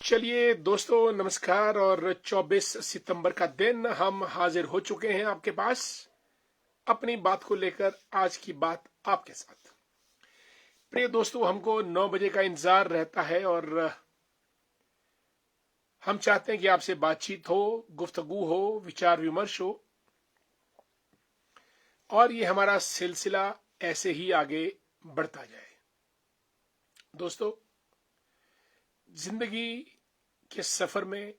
चलिए दोस्तों, नमस्कार। और 24 सितंबर का दिन हम हाजिर हो चुके हैं आपके पास अपनी बात को लेकर। आज की बात आपके साथ। प्रिय दोस्तों, हमको 9 बजे का इंतजार रहता है और हम चाहते हैं कि आपसे बातचीत हो, गुफ्तगू हो, विचार विमर्श हो और ये हमारा सिलसिला ऐसे ही आगे बढ़ता जाए। दोस्तों, जिंदगी के सफर में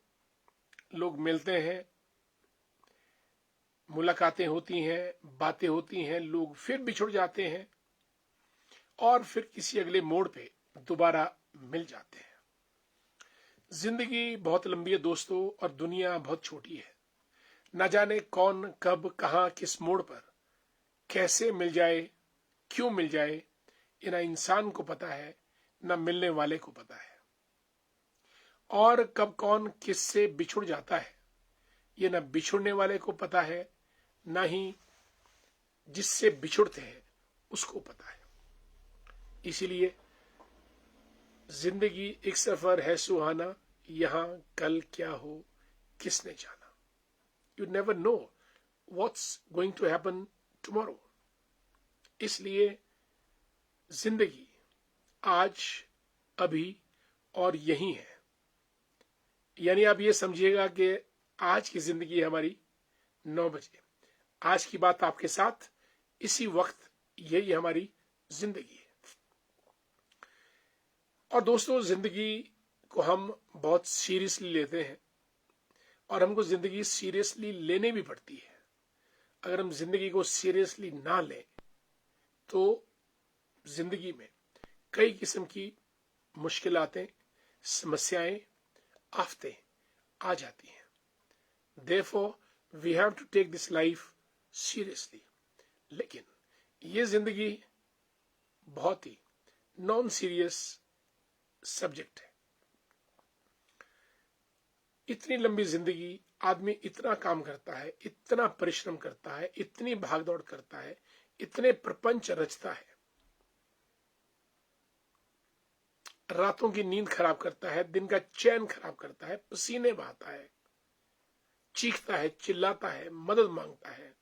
लोग मिलते हैं, मुलाकातें होती हैं, बातें होती हैं, लोग फिर बिछुड़ जाते हैं और फिर किसी अगले मोड़ पे दोबारा मिल जाते हैं। जिंदगी बहुत लंबी है दोस्तों, और दुनिया बहुत छोटी है। न जाने कौन कब कहां किस मोड़ पर कैसे मिल जाए, क्यों मिल जाए, ये ना इंसान को पता है, न मिलने वाले को पता है। और कब कौन किससे बिछुड़ जाता है, ये न बिछुड़ने वाले को पता है, न ही जिससे बिछुड़ते हैं उसको पता है। इसीलिए जिंदगी एक सफर है सुहाना, यहां कल क्या हो किसने जाना। You never know what's going to happen tomorrow. इसलिए जिंदगी आज, अभी और यही है। यानी आप ये समझिएगा कि आज की जिंदगी हमारी 9 बजे, आज की बात आपके साथ इसी वक्त, यही हमारी जिंदगी है। और दोस्तों, जिंदगी को हम बहुत सीरियसली लेते हैं और हमको जिंदगी सीरियसली लेने भी पड़ती है। अगर हम जिंदगी को सीरियसली ना लें तो जिंदगी में कई किस्म की मुश्किलातें, समस्याएं, आफतें आ जाती हैं। Therefore we have to take this life seriously। लेकिन ये जिंदगी बहुत ही नॉन सीरियस सब्जेक्ट है। इतनी लंबी जिंदगी, आदमी इतना काम करता है, इतना परिश्रम करता है, इतनी भागदौड़ करता है, इतने प्रपंच रचता है, रातों की नींद खराब करता है, दिन का चैन खराब करता है, पसीने बहाता है, चीखता है, चिल्लाता है, मदद मांगता है,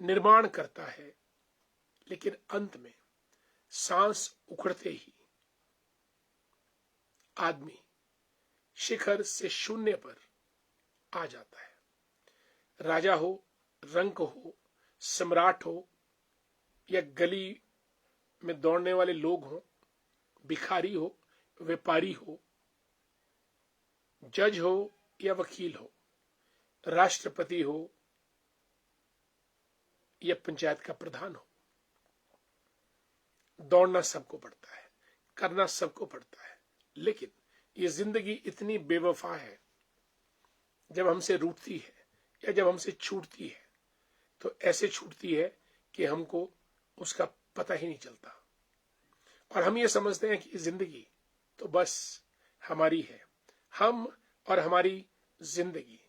निर्माण करता है, लेकिन अंत में सांस उखड़ते ही आदमी शिखर से शून्य पर आ जाता है। राजा हो, रंक हो, सम्राट हो, या गली में दौड़ने वाले लोग हो, भिखारी हो, व्यापारी हो, जज हो या वकील हो, राष्ट्रपति हो या पंचायत का प्रधान हो, दौड़ना सबको पड़ता है, करना सबको पड़ता है। लेकिन ये जिंदगी इतनी बेवफा है, जब हमसे रूठती है या जब हमसे छूटती है तो ऐसे छूटती है कि हमको उसका पता ही नहीं चलता। और हम ये समझते हैं कि जिंदगी तो बस हमारी है, हम और हमारी जिंदगी,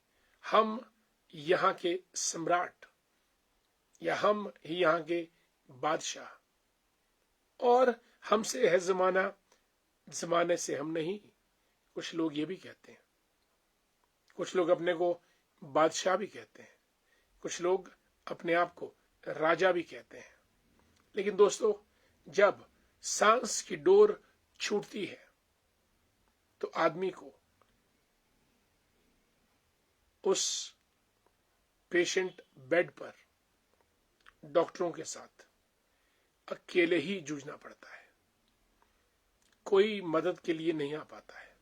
हम यहाँ के सम्राट या हम ही यहाँ के बादशाह, और हमसे है जमाना, जमाने से हम नहीं। कुछ लोग ये भी कहते हैं, कुछ लोग अपने को बादशाह भी कहते हैं, कुछ लोग अपने आप को राजा भी कहते हैं। लेकिन दोस्तों, जब सांस की डोर छूटती है तो आदमी को उस पेशेंट बेड पर डॉक्टरों के साथ अकेले ही जूझना पड़ता है। कोई मदद के लिए नहीं आ पाता है।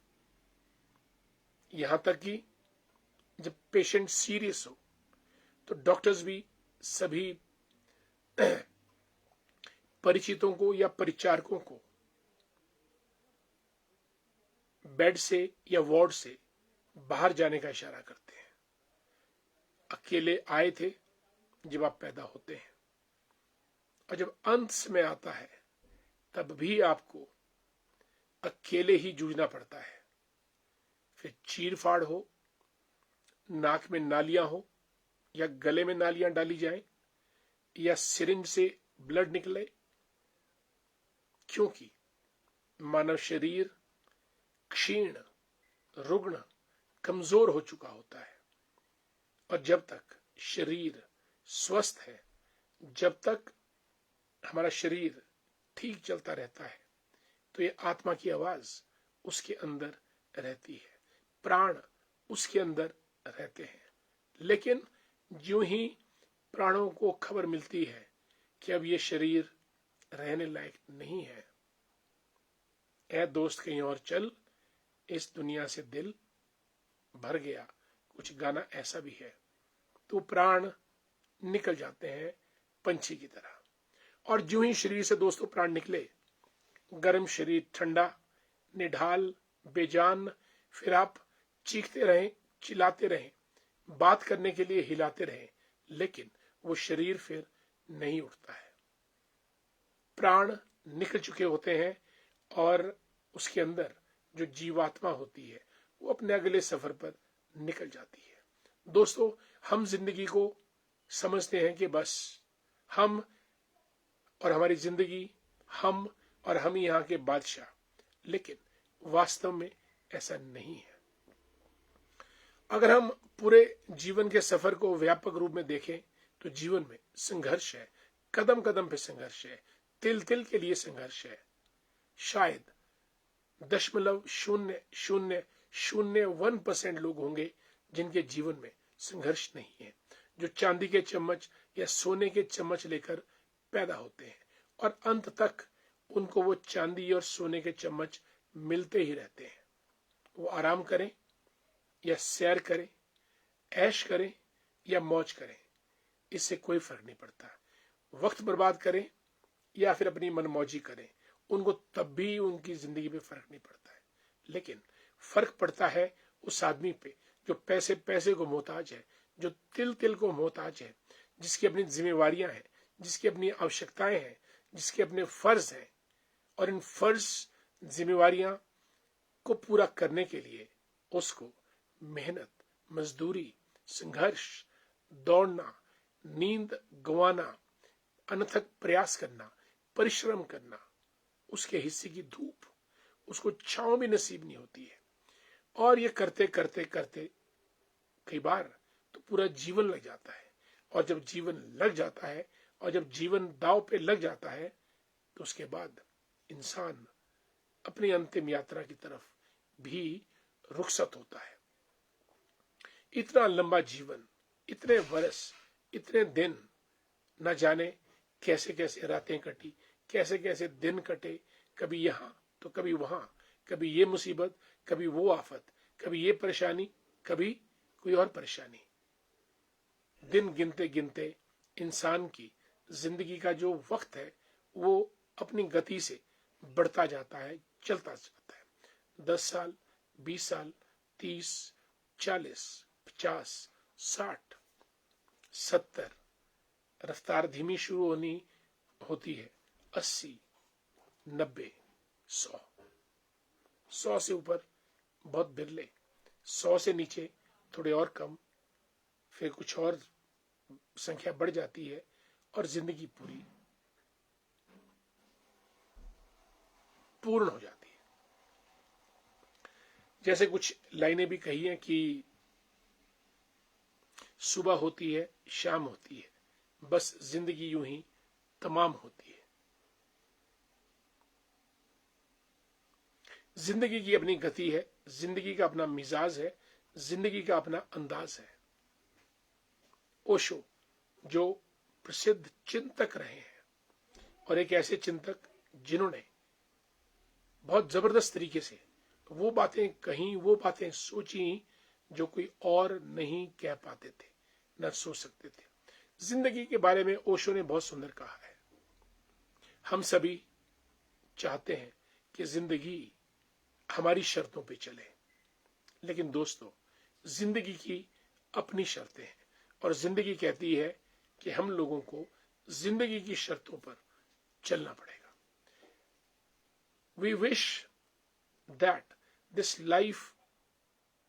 यहां तक कि जब पेशेंट सीरियस हो तो डॉक्टर्स भी सभी परिचितों को या परिचारकों को बेड से या वार्ड से बाहर जाने का इशारा करते हैं। अकेले आए थे जब आप पैदा होते हैं, और जब अंत समय आता है तब भी आपको अकेले ही जूझना पड़ता है। फिर चीर फाड़ हो, नाक में नालियां हो, या गले में नालियां डाली जाएं, या सिरिंज से ब्लड निकले, क्योंकि मानव शरीर क्षीण, रुग्ण, कमजोर हो चुका होता है। और जब तक शरीर स्वस्थ है, जब तक हमारा शरीर ठीक चलता रहता है, तो ये आत्मा की आवाज उसके अंदर रहती है, प्राण उसके अंदर रहते हैं। लेकिन ज्यों ही प्राणों को खबर मिलती है कि अब ये शरीर रहने लायक नहीं है, ऐ दोस्त कहीं और चल, इस दुनिया से दिल भर गया, कुछ गाना ऐसा भी है, तो प्राण निकल जाते हैं पंछी की तरह। और ज्यों ही शरीर से दोस्तों प्राण निकले, गर्म शरीर ठंडा, निढाल, बेजान, फिर आप चीखते रहें, चिल्लाते रहें, बात करने के लिए हिलाते रहें, लेकिन वो शरीर फिर नहीं उठता है। प्राण निकल चुके होते हैं और उसके अंदर जो जीवात्मा होती है वो अपने अगले सफर पर निकल जाती है। दोस्तों, हम जिंदगी को समझते हैं कि बस हम और हमारी जिंदगी, हम और हम ही यहाँ के बादशाह, लेकिन वास्तव में ऐसा नहीं है। अगर हम पूरे जीवन के सफर को व्यापक रूप में देखें तो जीवन में संघर्ष है, कदम कदम पे संघर्ष है, तिल तिल के लिए संघर्ष है। शायद 0.0001% लोग होंगे जिनके जीवन में संघर्ष नहीं है, जो चांदी के चम्मच या सोने के चम्मच लेकर पैदा होते हैं और अंत तक उनको वो चांदी और सोने के चम्मच मिलते ही रहते हैं। वो आराम करें या सैर करें, ऐश करें या मौज करें, इससे कोई फर्क नहीं पड़ता। वक्त बर्बाद करें या फिर अपनी मनमौजी करें, उनको तब भी उनकी जिंदगी में फर्क नहीं पड़ता है। लेकिन फर्क पड़ता है उस आदमी पे जो पैसे पैसे को मोहताज है, जो तिल तिल को मोहताज है, जिसकी अपनी जिम्मेवारियां हैं, जिसकी अपनी आवश्यकताएं हैं, जिसके अपने फर्ज हैं, और इन फर्ज जिम्मेवारियां को पूरा करने के लिए उसको मेहनत, मजदूरी, संघर्ष, दौड़ना, नींद गंवाना, अनथक प्रयास करना, परिश्रम करना, उसके हिस्से की धूप उसको छांव भी नसीब नहीं होती है। और ये करते करते करते कई बार तो पूरा जीवन लग जाता है। और जब जीवन लग जाता है और जब जीवन दांव पे लग जाता है, तो उसके बाद इंसान अपनी अंतिम यात्रा की तरफ भी रुखसत होता है। इतना लंबा जीवन, इतने वर्ष, इतने दिन, न जाने कैसे कैसे रातें कटी, कैसे कैसे दिन कटे, कभी यहां तो कभी वहां, कभी ये मुसीबत, कभी वो आफत, कभी ये परेशानी, कभी कोई और परेशानी। दिन गिनते गिनते इंसान की जिंदगी का जो वक्त है वो अपनी गति से बढ़ता जाता है, चलता जाता है। 10 साल, 20 साल, 30, 40, 50, 60, 70, रफ्तार धीमी शुरू होती है 80, 90, 100। 100 से ऊपर बहुत बिरले, 100 से नीचे थोड़े और कम, फिर कुछ और संख्या बढ़ जाती है और जिंदगी पूर्ण हो जाती है। जैसे कुछ लाइनें भी कही हैं कि सुबह होती है, शाम होती है, बस जिंदगी यूं ही तमाम होती है। जिंदगी की अपनी गति है, जिंदगी का अपना मिजाज है, जिंदगी का अपना अंदाज है। ओशो जो प्रसिद्ध चिंतक रहे हैं और एक ऐसे चिंतक जिन्होंने बहुत जबरदस्त तरीके से वो बातें कहीं, वो बातें सोची जो कोई और नहीं कह पाते थे, न सोच सकते थे। जिंदगी के बारे में ओशो ने बहुत सुंदर कहा है। हम सभी चाहते हैं कि जिंदगी हमारी शर्तों पे चले, लेकिन दोस्तों जिंदगी की अपनी शर्तें हैं और जिंदगी कहती है कि हम लोगों को जिंदगी की शर्तों पर चलना पड़ेगा। We wish that this life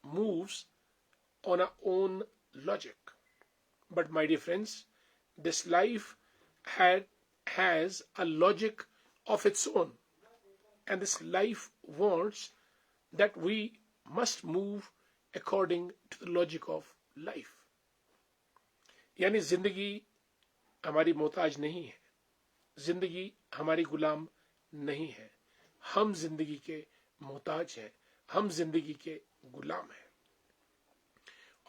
moves on our own logic, but my dear friends, this life has a logic of its own, and this life wants that we must move according to the logic of life. यानी जिंदगी हमारी मोहताज नहीं है, जिंदगी हमारी गुलाम नहीं है, हम जिंदगी के मोहताज हैं, हम जिंदगी के गुलाम हैं।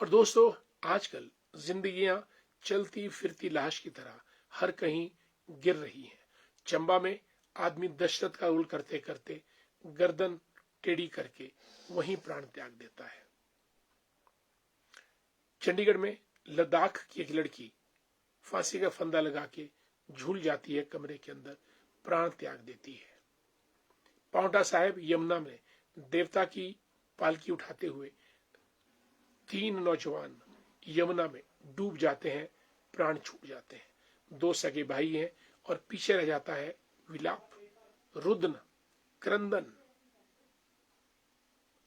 और दोस्तों, आजकल जिंदगियां चलती फिरती लाश की तरह हर कहीं गिर रही हैं। चंबा में आदमी दशरथ का रोल करते करते गर्दन टेढ़ी करके वहीं प्राण त्याग देता है। चंडीगढ़ में लद्दाख की एक लड़की फांसी का फंदा लगा के झूल जाती है, कमरे के अंदर प्राण त्याग देती है। पांवटा साहिब यमुना में देवता की पालकी उठाते हुए 3 नौजवान यमुना में डूब जाते हैं, प्राण छूट जाते हैं। 2 सगे भाई हैं और पीछे रह जाता है विलाप, रुदन, क्रंदन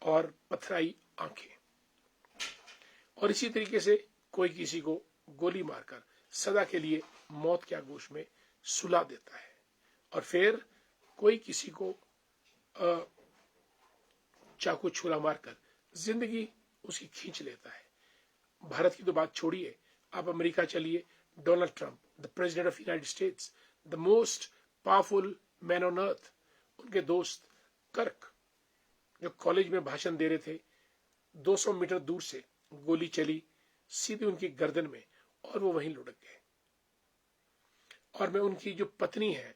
और पथराई आंखें। और इसी तरीके से कोई किसी को गोली मारकर सदा के लिए मौत के आगोश में सुला देता है, और फिर कोई किसी को चाकू छुरा मारकर जिंदगी उसकी खींच लेता है। भारत की तो बात छोड़िए, आप अमेरिका चलिए, Donald Trump, the president of United states, the most powerful man on earth, उनके दोस्त कर्क जो कॉलेज में भाषण दे रहे थे, 200 मीटर दूर से गोली चली सीधी उनकी गर्दन में और वो वहीं लुढ़क गए। और मैं उनकी जो पत्नी है,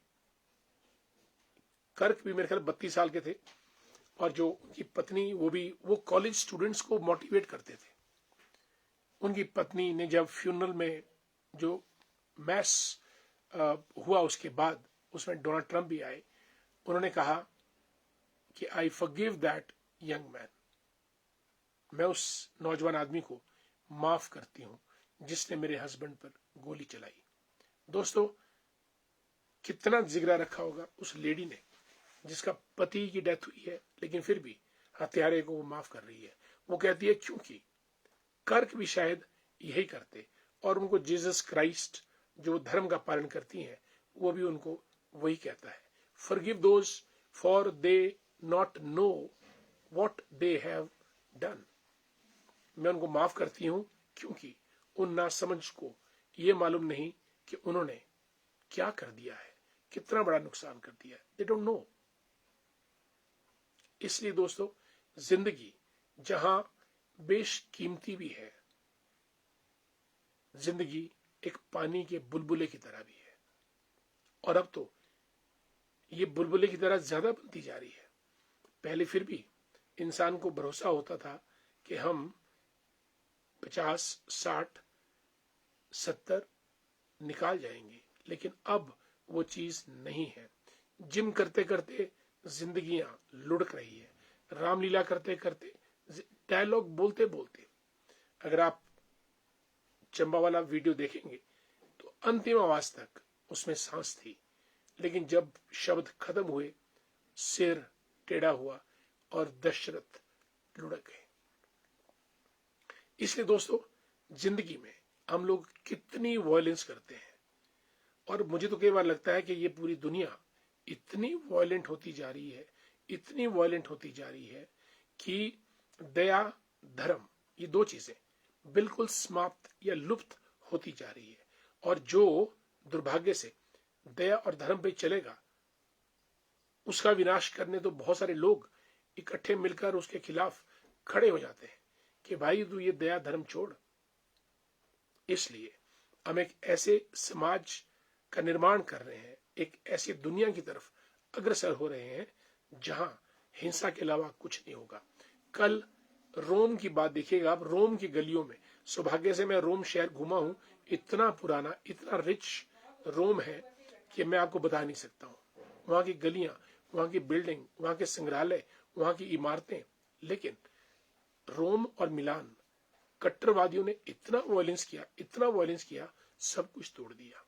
कर्क भी मेरे ख्याल 32 साल के थे, और जो उनकी पत्नी वो कॉलेज स्टूडेंट्स को मोटिवेट करते थे। उनकी पत्नी ने जब फ्यूनरल में जो मैस हुआ उसके बाद उसमें डोनाल्ड ट्रंप भी आए, उन्होंने कहा कि I forgive that young man, मैं उस नौजवान आदमी को माफ करती हूं जिसने मेरे हस्बैंड पर गोली चलाई। दोस्तों, कितना जिगरा रखा होगा उस लेडी ने जिसका पति की डेथ हुई है, लेकिन फिर भी हत्यारे को वो माफ कर रही है। वो कहती है क्योंकि कर्क भी शायद यही करते, और उनको जीसस क्राइस्ट जो धर्म का पालन करती हैं वो भी उनको वही कहता है, forgive those for they not know what they have done. मैं उनको माफ करती हूं क्योंकि उन नासमझ को ये मालूम नहीं कि उन्होंने क्या कर दिया है, कितना बड़ा नुकसान कर दिया है। They don't know. इसलिए दोस्तों, जिंदगी जहां बेशकीमती भी है, जिंदगी एक पानी के बुलबुले की तरह भी है, और अब तो ये बुलबुले की तरह ज्यादा बनती जा रही है। पहले फिर भी इंसान को भरोसा होता था कि हम 50, 60, 70 निकाल जाएंगे, लेकिन अब वो चीज नहीं है। जिम करते करते जिंदगियां लुढ़क रही है, रामलीला करते करते, डायलॉग बोलते बोलते। अगर आप चंबा वाला वीडियो देखेंगे तो अंतिम आवाज तक उसमें सांस थी, लेकिन जब शब्द खत्म हुए सिर टेढ़ा हुआ और दशरथ लुढ़क गए। इसलिए दोस्तों, जिंदगी में हम लोग कितनी वायलेंस करते हैं, और मुझे तो कई बार लगता है कि ये पूरी दुनिया इतनी वायलेंट होती जा रही है, इतनी वायलेंट होती जा रही है कि दया, धर्म, ये 2 चीजें बिल्कुल समाप्त या लुप्त होती जा रही है। और जो दुर्भाग्य से दया और धर्म पे चलेगा, उसका विनाश करने तो बहुत सारे लोग इकट्ठे मिलकर उसके खिलाफ खड़े हो जाते हैं कि भाई तू ये दया धर्म छोड़। इसलिए हम एक ऐसे समाज का निर्माण कर रहे हैं, एक ऐसी दुनिया की तरफ अग्रसर हो रहे हैं जहां हिंसा के अलावा कुछ नहीं होगा। कल रोम की बात देखिएगा आप, रोम की गलियों में, सौभाग्य से मैं रोम शहर घूमा हूं, इतना पुराना, इतना रिच रोम है कि मैं आपको बता नहीं सकता हूं। वहां की गलियां, वहां की बिल्डिंग, वहां के संग्रहालय, वहां की इमारतें। लेकिन रोम और मिलान, कट्टरवादियों ने इतना वायलेंस किया, इतना वायलेंस किया, सब कुछ तोड़ दिया।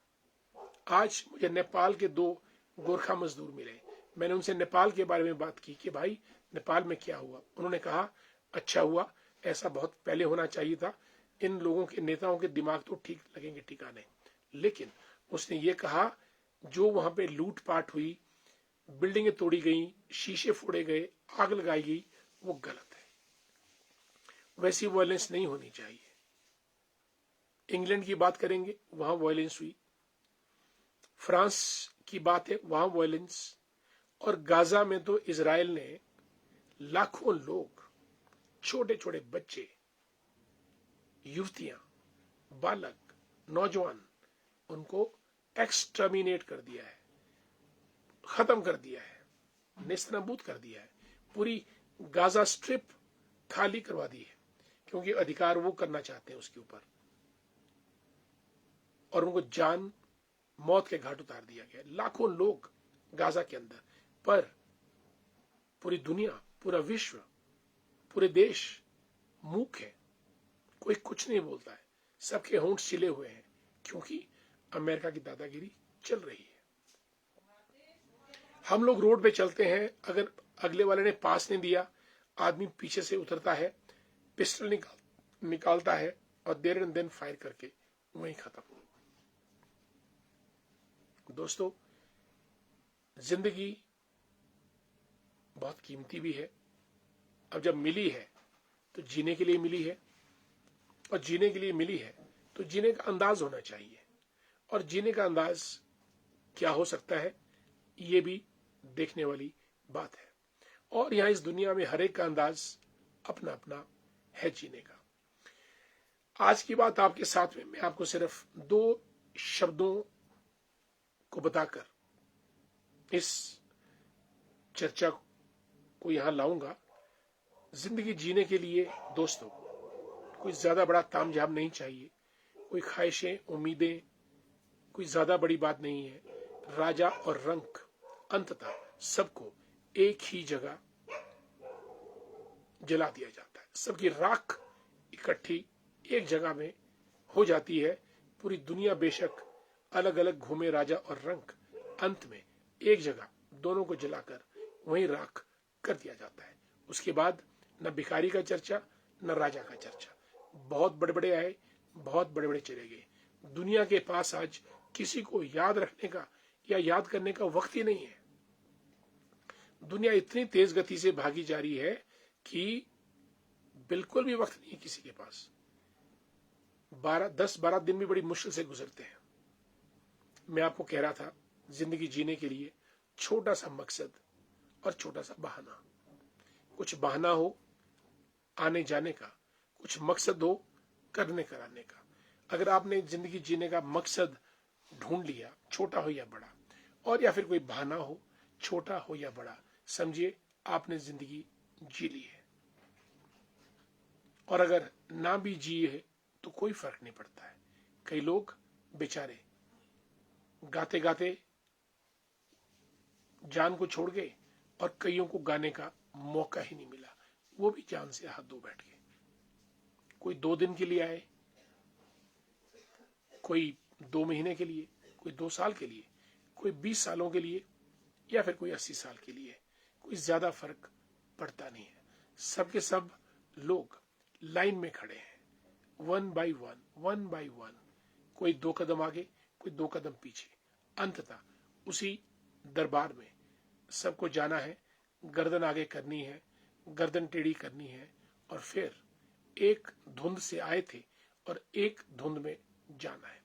आज मुझे नेपाल के 2 गोरखा मजदूर मिले, मैंने उनसे नेपाल के बारे में बात की कि भाई नेपाल में क्या हुआ। उन्होंने कहा अच्छा हुआ, ऐसा बहुत पहले होना चाहिए था, इन लोगों के नेताओं के दिमाग तो ठीक लगेंगे ठिकाने। लेकिन उसने ये कहा जो वहां पे लूटपाट हुई, बिल्डिंगें तोड़ी गई, शीशे फोड़े गए, आग लगाई गई, वो गलत है। वैसी वायलेंस नहीं होनी चाहिए। इंग्लैंड की बात करेंगे, वहां वायलेंस हुई। फ्रांस की बात है, वहां वायलेंस। और गाजा में तो इजराइल ने लाखों लोग, छोटे छोटे बच्चे, युवतियां, बालक, नौजवान, उनको एक्सटर्मिनेट कर दिया है, खत्म कर दिया है, नेस्तनाबूद कर दिया है। पूरी गाजा स्ट्रिप खाली करवा दी है, क्योंकि अधिकार वो करना चाहते हैं उसके ऊपर। और उनको जान मौत के घाट उतार दिया गया। लाखों लोग गाजा के अंदर, पर पूरी दुनिया, पूरा विश्व, पूरे देश मूक है। कोई कुछ नहीं बोलता है, सबके होंठ छिले हुए हैं, क्योंकि अमेरिका की दादागिरी चल रही है। हम लोग रोड पे चलते हैं, अगर अगले वाले ने पास नहीं दिया, आदमी पीछे से उतरता है, पिस्टल निकालता है और देर एंड देन फायर करके वहीं खत्म। दोस्तों, जिंदगी बहुत कीमती भी है। अब जब मिली है तो जीने के लिए मिली है, और जीने के लिए मिली है तो जीने का अंदाज होना चाहिए। और जीने का अंदाज क्या हो सकता है, ये भी देखने वाली बात है। और यहां इस दुनिया में हर एक का अंदाज अपना अपना है जीने का। आज की बात आपके साथ में मैं आपको सिर्फ 2 शब्दों को बताकर इस चर्चा को यहां लाऊंगा। जिंदगी जीने के लिए दोस्तों कोई ज्यादा बड़ा तामझाम नहीं चाहिए, कोई ख्वाहिशें, उम्मीदें, कोई ज्यादा बड़ी बात नहीं है। राजा और रंक अंततः सबको एक ही जगह जला दिया जाता है। सबकी राख इकट्ठी एक जगह में हो जाती है। पूरी दुनिया बेशक अलग अलग घूमे, राजा और रंक अंत में एक जगह दोनों को जलाकर वहीं राख कर दिया जाता है। उसके बाद न भिखारी का चर्चा, न राजा का चर्चा। बहुत बड़े बड़े आए, बहुत बड़े बड़े चले गए। दुनिया के पास आज किसी को याद रखने का या याद करने का वक्त ही नहीं है। दुनिया इतनी तेज गति से भागी जा रही है कि बिल्कुल भी वक्त नहीं है किसी के पास। 10-12 दिन भी बड़ी मुश्किल से गुजरते हैं। मैं आपको कह रहा था, जिंदगी जीने के लिए छोटा सा मकसद और छोटा सा बहाना। कुछ बहाना हो आने जाने का, कुछ मकसद हो करने कराने का। अगर आपने जिंदगी जीने का मकसद ढूंढ लिया, छोटा हो या बड़ा, और या फिर कोई बहाना हो, छोटा हो या बड़ा, समझिए आपने जिंदगी जी ली है। और अगर ना भी जिए है तो कोई फर्क नहीं पड़ता है। कई लोग बेचारे गाते गाते जान को छोड़ गए, और कईयों को गाने का मौका ही नहीं मिला, वो भी जान से हाथ धो बैठ गए। कोई 2 दिन के लिए आए, कोई 2 महीने के लिए, कोई 2 साल के लिए, कोई 20 सालों के लिए, या फिर कोई 80 साल के लिए। कोई ज्यादा फर्क पड़ता नहीं है। सबके सब लोग लाइन में खड़े हैं, 1 by 1। कोई 2 कदम आगे, कोई 2 कदम पीछे। अंततः उसी दरबार में सबको जाना है। गर्दन आगे करनी है, गर्दन टेढ़ी करनी है, और फिर एक धुंध से आए थे और एक धुंध में जाना है।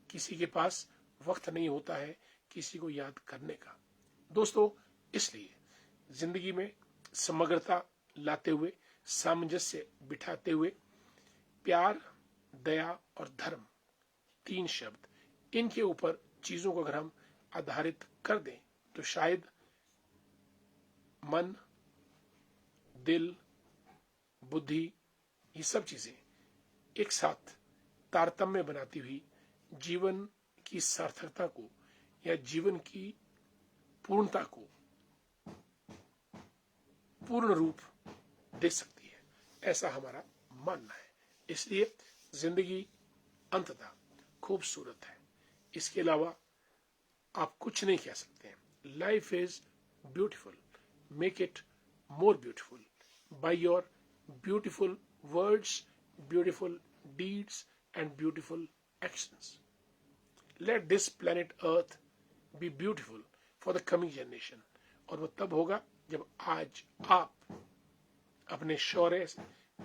किसी के पास वक्त नहीं होता है किसी को याद करने का। दोस्तों, इसलिए जिंदगी में समग्रता लाते हुए, सामंजस्य बिठाते हुए, प्यार, दया और धर्म, 3 शब्द, इनके ऊपर चीजों को अगर हम आधारित कर दें तो शायद मन, दिल, बुद्धि, ये सब चीजें एक साथ तारतम्य बनाती हुई जीवन की सार्थकता को या जीवन की पूर्णता को पूर्ण रूप दे सकती है, ऐसा हमारा मानना है। इसलिए जिंदगी अंततः खूबसूरत है, इसके अलावा आप कुछ नहीं कह सकते हैं। Life is beautiful, make it more beautiful by your beautiful words, beautiful deeds and beautiful actions. Let this planet earth B beautiful for the coming generation. और वो तब होगा जब आज आप अपने शौर्य से,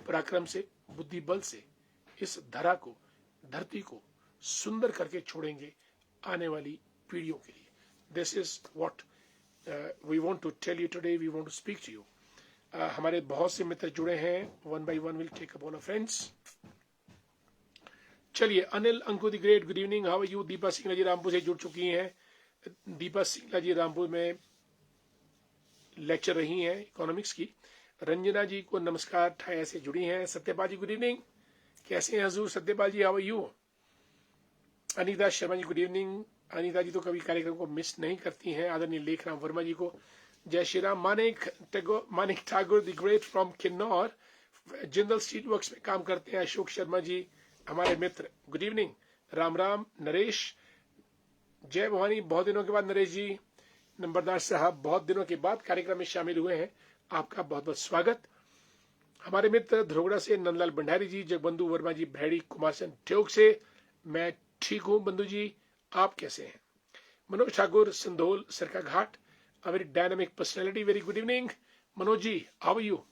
पराक्रम से, बुद्धि बल से इस धरती को सुंदर करके छोड़ेंगे आने वाली पीढ़ियों के लिए। This is what we want to tell you today, we want to speak to you. हमारे बहुत से मित्र जुड़े हैं, one by one will take up all our friends. चलिए, Anil Anku the great, good evening, how are you. Deepa Singla ji Rampur से जुड़ चुकी हैं। दीपा सिंगला जी रामपुर में लेक्चर रही हैं इकोनॉमिक्स की। रंजना जी को नमस्कार, ठाया से जुड़ी हैं। सत्यपाल जी गुड इवनिंग, कैसे हैं हजूर Satyapal ji, how are you. Anita Sharma ji good evening. Anita ji तो कभी कार्यक्रम को मिस नहीं करती हैं। आदरणीय लेखराम वर्मा जी को जय Shri Ram. Manik Thakur the great from Kinnaur, Jindal steel works में काम करते हैं। अशोक शर्मा जी हमारे मित्र, गुड इवनिंग। राम राम। नरेश, जय भवानी, बहुत दिनों के बाद नरेश जी। नंबरदार साहब, बहुत दिनों के बाद कार्यक्रम में शामिल हुए हैं, आपका बहुत बहुत स्वागत। हमारे मित्र धरोगड़ा से नंदलाल भंडारी जी, जगबंधु वर्मा जी भैड़ी कुमारसन ठेउक से, मैं ठीक हूं बंधु जी, आप कैसे हैं। Manoj Thakur Sandhol Sarkaghat, a very dynamic personality, very good evening Manoj ji, how are you.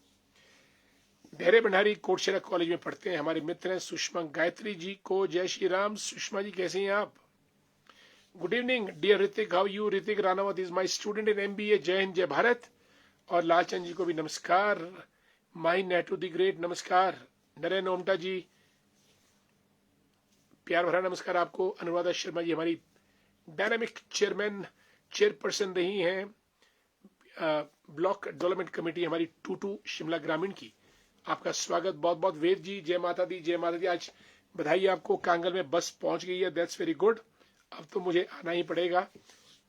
Dhairya Bhandari Kotshera college में पढ़ते हैं, हमारे मित्र हैं। सुषमा गायत्री जी को जय श्री राम। सुषमा जी कैसे हैं आप। Good evening dear Hrithik, how you. Hrithik Ranawat is my student in MBA, जय हिंद जय भारत। और लालचंद जी को भी नमस्कार। माही नेटू द ग्रेट, नमस्कार। नरेन ओमटा जी, प्यार भरा नमस्कार आपको। अनुराधा शर्मा जी हमारी डायनामिक चेयरपर्सन रही हैं ब्लॉक डेवलपमेंट कमेटी हमारी टूटू शिमला ग्रामीण की, आपका स्वागत बहुत बहुत। वेद जी, जय माता दी, जय माता दी। आज बधाई आपको, कांगल में बस पहुंच गई है, दैट्स वेरी गुड। अब तो मुझे आना ही पड़ेगा,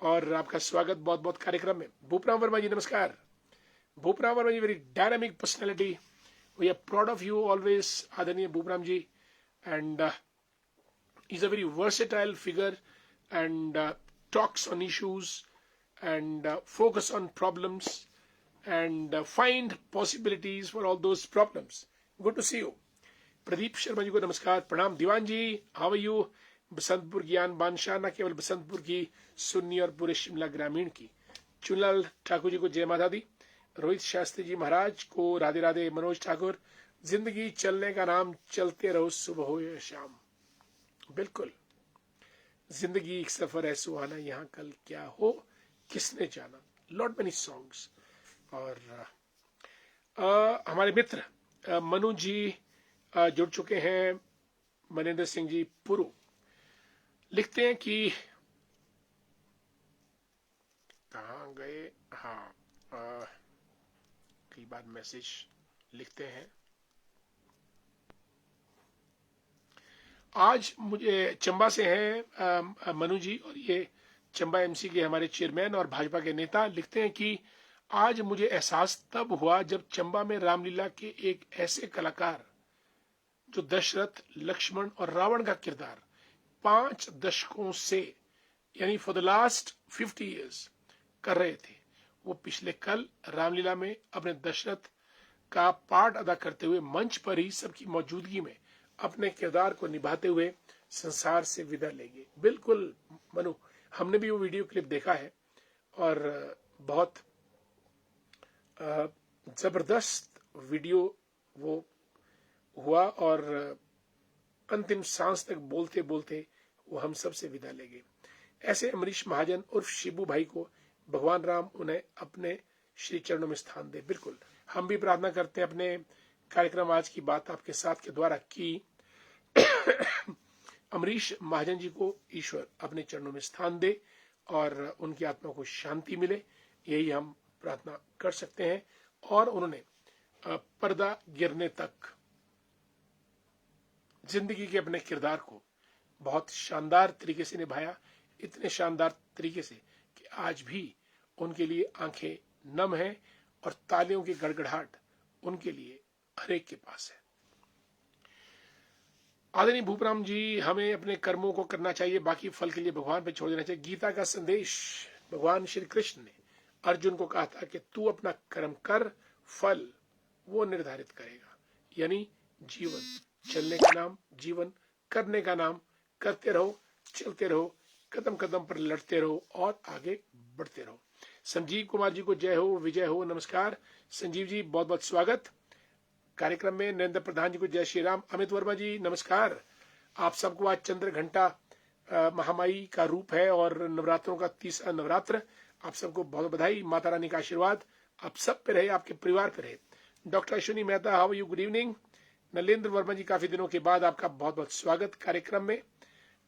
और आपका स्वागत बहुत बहुत कार्यक्रम में। भूपराम वर्मा जी नमस्कार। Bhupram Verma ji very dynamic personality, we are proud of you always आदरणीय Bhupram ji, and is a very versatile figure and talks on issues and focus on problems and find possibilities for all those problems. Good to see you. Pradeep Sharma ji को नमस्कार, प्रणाम। Diwan ji, how are you. Basantpur Gyan Badshah, न केवल बसंतपुर की सुन्नी और पूरे शिमला ग्रामीण की। चुनलाल ठाकुर जी को जय माता दी। रोहित शास्त्री जी महाराज को राधे राधे। मनोज ठाकुर, जिंदगी चलने का नाम, चलते रहो सुबह हो या शाम। बिल्कुल, जिंदगी एक सफर है सुहाना, यहाँ कल क्या हो किसने जाना। Lot many songs. और हमारे मित्र मनु जी जुड़ चुके हैं। मनेंद्र सिंह जी पुरु लिखते हैं कि कहाँ गए, हाँ कई बार मैसेज लिखते हैं। आज मुझे चंबा से हैं मनु जी, और ये चंबा एमसी के हमारे चेयरमैन और भाजपा के नेता। लिखते हैं कि आज मुझे एहसास तब हुआ जब चंबा में रामलीला के एक ऐसे कलाकार जो दशरथ, लक्ष्मण और रावण का किरदार 5 दशकों से, यानी फॉर द लास्ट 50 years कर रहे थे, वो पिछले कल रामलीला में अपने दशरथ का पार्ट अदा करते हुए मंच पर ही सबकी मौजूदगी में अपने किरदार को निभाते हुए संसार से विदा लेंगे। बिल्कुल मनु, हमने भी वो वीडियो क्लिप देखा है, और बहुत जबरदस्त वीडियो वो हुआ, और अंतिम सांस तक बोलते बोलते वो हम सब से विदा लेंगे। ऐसे अमरीश महाजन उर्फ शिबू भाई को भगवान राम उन्हें अपने श्री चरणों में स्थान दे। बिल्कुल, हम भी प्रार्थना करते हैं अपने कार्यक्रम आज की बात आपके साथ के द्वारा कि अमरीश महाजन जी को ईश्वर अपने चरणों में स्थान दे और उनकी आत्मा को शांति मिले, यही हम प्रार्थना कर सकते हैं। और उन्होंने पर्दा गिरने तक जिंदगी के अपने किरदार को बहुत शानदार तरीके से निभाया, इतने शानदार तरीके से कि आज भी उनके लिए आंखें नम हैं और तालियों की गड़गड़ाहट उनके लिए हर एक के पास है। आदरणीय भूपराम जी, हमें अपने कर्मों को करना चाहिए, बाकी फल के लिए भगवान पे छोड़ देना चाहिए। गीता का संदेश, भगवान श्री कृष्ण ने अर्जुन को कहा था कि तू अपना कर्म कर, फल वो निर्धारित करेगा। यानी जीवन चलने का नाम, जीवन करने का नाम, करते रहो, चलते रहो, कदम कदम पर लड़ते रहो और आगे बढ़ते रहो। संजीव कुमार जी को जय हो, विजय हो, नमस्कार। संजीव जी बहुत बहुत स्वागत। कार्यक्रम में। नरेंद्र प्रधान जी को जय श्री राम। अमित वर्मा जी नमस्कार। आप सबको आज चंद्र घंटा महामाई का रूप है और नवरात्रों का तीसरा नवरात्र। आप सबको बहुत बधाई। माता रानी का आशीर्वाद आप सब पे रहे, आपके परिवार पे रहे। Doctor Ashwini Mehta, how are you? Good evening. Nalendra Verma ji, काफी दिनों के बाद आपका बहुत बहुत स्वागत कार्यक्रम में।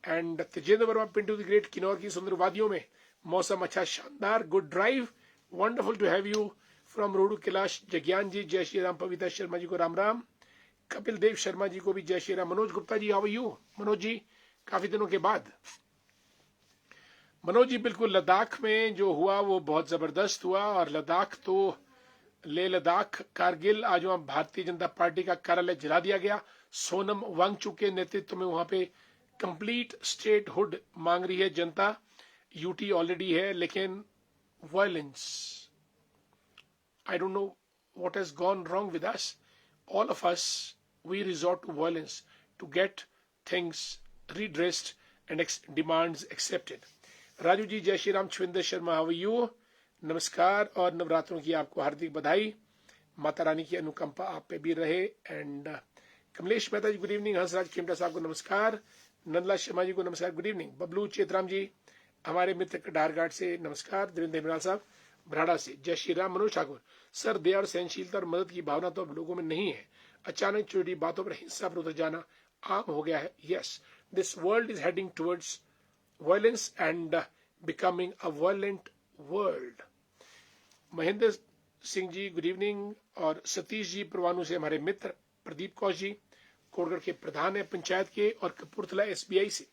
And Tejendra Verma, Pintu the great, Kinnaur की सुंदर वादियों में मौसम अच्छा, शानदार, good drive, wonderful to have you from Rohru Kailash. जज्ञान जी जय श्री राम। पविता शर्मा जी को राम राम। कपिल देव शर्मा जी को भी जय Shri Ram. Manoj Gupta ji, how are you? Manoj ji काफी दिनों के बाद। मनोज जी, बिल्कुल लद्दाख में जो हुआ वो बहुत जबरदस्त हुआ। और लद्दाख तो लेह लद्दाख, कारगिल, आज वहां भारतीय जनता पार्टी का कार्यालय जला दिया गया। सोनम वांगचुक के नेतृत्व में वहां पे कंप्लीट स्टेटहुड मांग रही है जनता। यूटी ऑलरेडी है, लेकिन violence, I don't know what has gone wrong with us. All of us, we resort to violence to get things redressed and demands accepted. Raju ji जय Shri Ram. Chhavinder Sharma, how are you? नमस्कार और नवरात्रों की आपको हार्दिक बधाई। माता रानी की अनुकंपा आप पे भी रहे। And Kamlesh Mehta ji good evening. Hansraj Khemta साहब को नमस्कार। नंदलाल शर्मा जी को नमस्कार, गुड इवनिंग। बबलू चेतराम जी हमारे मित्र कटारघाट से नमस्कार। देवेंद्र हेमराल साहब भराड़ा से जय श्री राम। मनोज ठाकुर, सर दया और सहनशीलता और मदद की भावना तो अब लोगों में नहीं है। अचानक छोटी बातों पर हिंसा पर उतर जाना आम हो गया है। Yes, this world is heading towards violence and becoming a violent world. Mahendra Singh ji good evening. और सतीश जी परवानू से हमारे मित्र। प्रदीप कौश जी कोटगढ़ के प्रधान है पंचायत के। और कपूरथला SBI से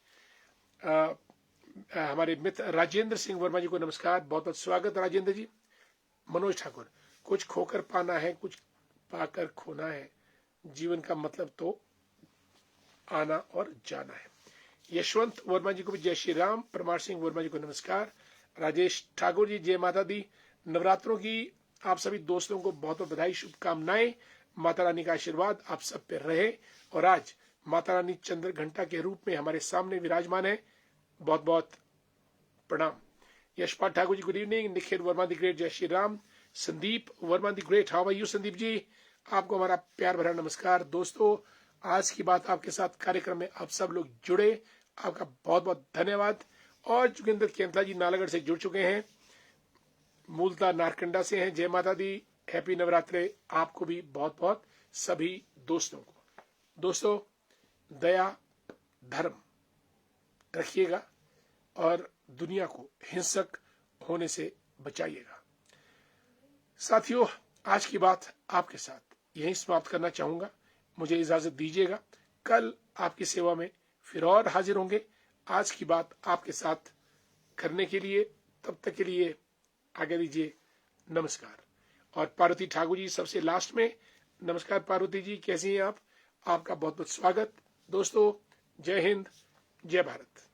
हमारे मित्र राजेंद्र सिंह वर्मा जी को नमस्कार, बहुत बहुत स्वागत राजेंद्र जी। मनोज ठाकुर, कुछ खोकर पाना है, कुछ पाकर खोना है, जीवन का मतलब तो आना और जाना है। यशवंत वर्मा जी को भी जय श्री राम। परमार सिंह वर्मा जी को नमस्कार। राजेश ठाकुर जी जय माता दी। नवरात्रों की आप सभी दोस्तों को बहुत बहुत बधाई, शुभकामनाएं। माता रानी का आशीर्वाद आप सब पे रहे। और आज माता रानी चंद्र घंटा के रूप में हमारे सामने विराजमान है। बहुत बहुत प्रणाम। Yashpal Thakur ji good evening. Nikhil Verma the great जय Shri Ram. Sandeep Verma the great, how are you Sandeep ji? आपको हमारा प्यार भरा नमस्कार। दोस्तों, आज की बात आपके साथ कार्यक्रम में आप सब लोग जुड़े, आपका बहुत बहुत धन्यवाद। और जोगिंदर केंतला जी नालागढ़ से जुड़ चुके हैं, मूलतः नारकंडा से हैं। जय माता दी, हैप्पी नवरात्रे आपको भी बहुत बहुत, सभी दोस्तों को। दोस्तों, दया धर्म रखिएगा और दुनिया को हिंसक होने से बचाइएगा। साथियों, आज की बात आपके साथ यहीं समाप्त करना चाहूंगा। मुझे इजाजत दीजिएगा। कल आपकी सेवा में फिर और हाजिर होंगे आज की बात आपके साथ करने के लिए। तब तक के लिए आगे दीजिए नमस्कार। और पार्वती ठाकुर जी सबसे लास्ट में, नमस्कार पार्वती जी, कैसी हैं आप? आपका बहुत बहुत स्वागत। दोस्तों, जय हिंद, जय भारत।